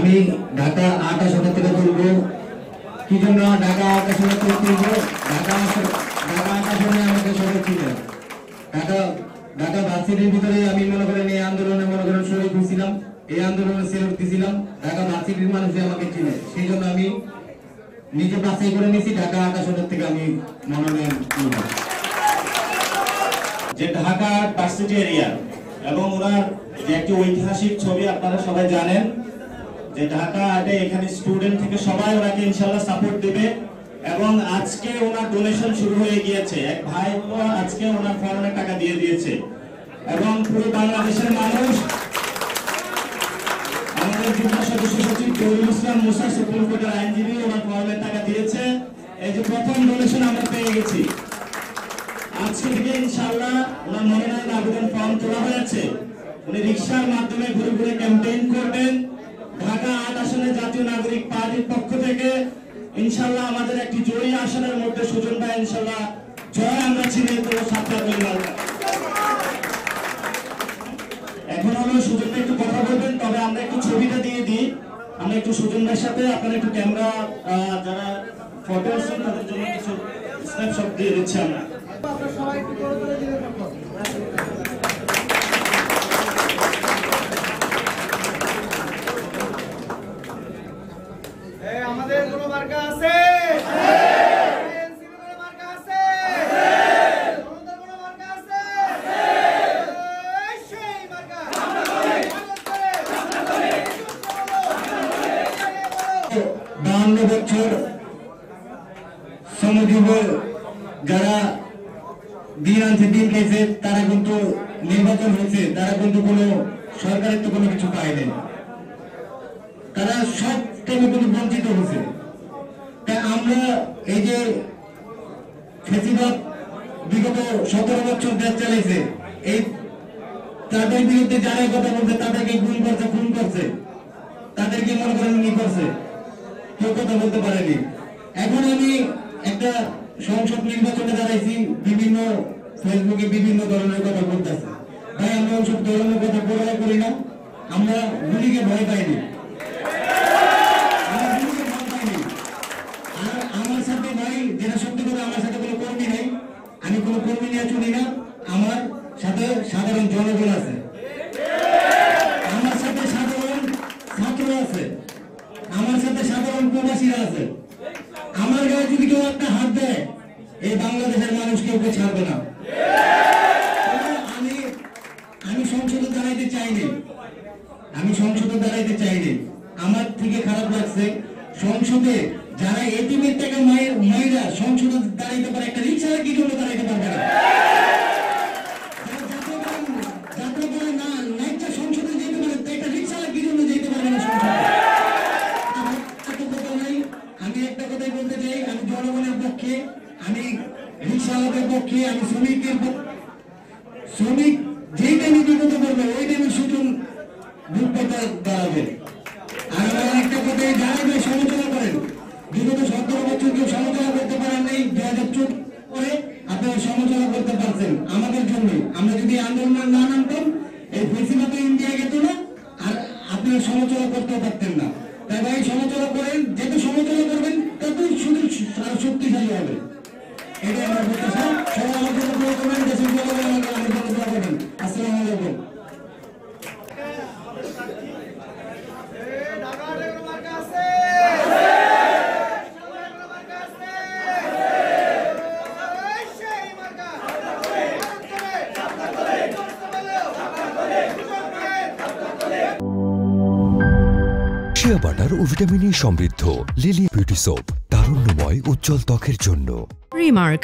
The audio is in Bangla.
আমি ঢাকা ৮ আসন থেকে তুলবো। কি জন্য ঢাকা ৮ আসন থেকে তুলবো? ঢাকা ৮ আসনে আমাকে সবাই ছিল। ঢাকা ভার্সিটির ভিতরে আমি মনে করেন এই আন্দোলনে মনে করেন শহীদ হয়েছিলাম, এই আন্দোলনে সেলুট দিয়েছিলাম। ঢাকা ভার্সিটির মানুষই আমাকে চিনে, সেই জন্য আমি নিজে বাছাই করে নিয়েছি ঢাকা ৮ আসনের থেকে আমি মনোনয়ন নিব। যে ঢাকা ভার্সিটি এরিয়া এবং ওনার যে একটি ঐতিহাসিক ছবি আপনারা সবাই জানেন যে ঢাকা আটে এখানে স্টুডেন্ট থেকে সবাই ওনাকে ইনশাআল্লাহ সাপোর্ট দেবে। এবং আজকে ওনার ডোনেশন শুরু হয়ে গিয়েছে, এক ভাই তো আজকে ওনার ফর্মের টাকা দিয়ে দিয়েছে এবং পুরো বাংলাদেশের মানুষ আমাদের যুগ্ম সদস্য সচিব জহুরুল ইসলাম মুসা সুপ্রিম কোর্টের আইনজীবী ওনার ফর্মের টাকা দিয়েছে। এই যে প্রথম ডোনেশন আমরা পেয়ে গেছি, আজকে থেকে ইনশাআল্লাহ ওনার মনোনয়ন আবেদন ফর্ম তোলা হয়েছে। উনি রিকশার মাধ্যমে ঘুরে ঘুরে ক্যাম্পেইন করবেন। ঢাকা ৮ আসনে জাতীয় নাগরিক পার্টির পক্ষ থেকে ইনশাআল্লাহ আমাদের একটি জয়ী আসনের মধ্যে সুজন ভাই ইনশাআল্লাহ জয় আমরা ছিনিয়ে দেব সাতটা পরিবার। এখন হলো সুজন ভাই একটু কথা বলবেন, তবে আমরা একটু ছবিটা দিয়ে দিই। আমরা একটু সুজন ভাইয়ের সাথে আপনারা একটু ক্যামেরা যারা ফটো আছেন তাদের জন্য কিছু স্ন্যাপশট দিয়ে দিচ্ছি আমরা। সবাই একটু করে করে দিলে আমাদের কোনো মার্কা আছে? মার্কা আছে? কোনো মার্কা আছে? সেই মার্কা 52 বছর শ্রমজীব যারা দিন আনছে দিন খেয়েছে, তারা কিন্তু নির্বাচন হয়েছে, তারা কিন্তু কোনো সরকারের তো কোনো কিছু পায়নি, তারা সব থেকে কিন্তু বঞ্চিত হয়েছে। তাই আমরা এই যে ফেসিবাদ বিগত 17 বছর দেশ চালাইছে, এই তাদের বিরুদ্ধে যারা কথা বলছে তাদেরকে গুম করছে, খুন করছে, তাদেরকে মনে করেন ই করছে, কেউ কথা বলতে পারেনি। এখন আমি একটা সংসদ নির্বাচনে দাঁড়াইছি, বিভিন্ন ফেসবুকে বিভিন্ন ধরনের কথা বলতেছে। ভাই আমরা ওইসব ধরনের কথা পড়াই করি না, আমরা গুলিকে ভয় পাইনি, আর আমার সাথে ভাই যেটা সত্যি কথা, আমার সাথে কোনো কর্মী নাই, আমি কোনো কর্মী নিয়ে চলি না, আমার সাথে সাধারণ জনগণ আছে, আমার সাথে সাধারণ ছাত্র আছে, আমার সাথে সাধারণ প্রবাসীরা আছে। আমার গায়ে যদি কেউ একটা হাত দেয়, এই বাংলাদেশের মানুষ কেউ ছাড়বে না। আমি সংসদে দাঁড়াইতে চাইনি, আমি সংসদে দাঁড়াইতে চাইনি। আমার থেকে খারাপ লাগছে সংসদে যারা এতিমের টাকা মায়েরা সংসদে দাঁড়াইতে পারে, একটা রিক্সাওয়ালা কি জন্য দাঁড়াইতে পারবে না? যাত্রা করে না নাইটটা সংসদে যেতে পারে, একটা রিক্সাওয়ালা কি জন্য যেতে পারবে না সংসদে? আমি একটা কথাই বলতে চাই, আমি জনগণের পক্ষে, আমি রিক্সাওয়ালাদের পক্ষে, আমি শ্রমিকের শ্রমিক যেই টাইমে বিপদে পড়বে ওই টাইমে সুজন দুর্বলতা দাঁড়াবে। আর আমার একটা কথাই, যারা সমালোচনা করেন বিগত 17 বছর কেউ সমালোচনা করতে পারেন নেই, 2014 পরে আপনারা সমালোচনা করতে পারছেন আমাদের জন্য। আমরা যদি আন্দোলন না নামতাম এই ফেসিবাদ ইন্ডিয়া যেত না, আর আপনারা সমালোচনা করতেও পারতেন না। তাই ভাই সমালোচনা করেন, যেহেতু সমালোচনা করবেন ততই শুধু শক্তিশালী হবে। এটাই আমার প্রত্যাশা। সবাই আমার জন্য দোয়া করবেন, দেশের জনগণ আমার জন্য দোয়া করবেন। আসসালামু আলাইকুম। শিয়া বাটার ও ভিটামিন ই সমৃদ্ধ লিলি বিউটি সোপ, তারুণ্যময় উজ্জ্বল ত্বকের জন্য। রিমার্ক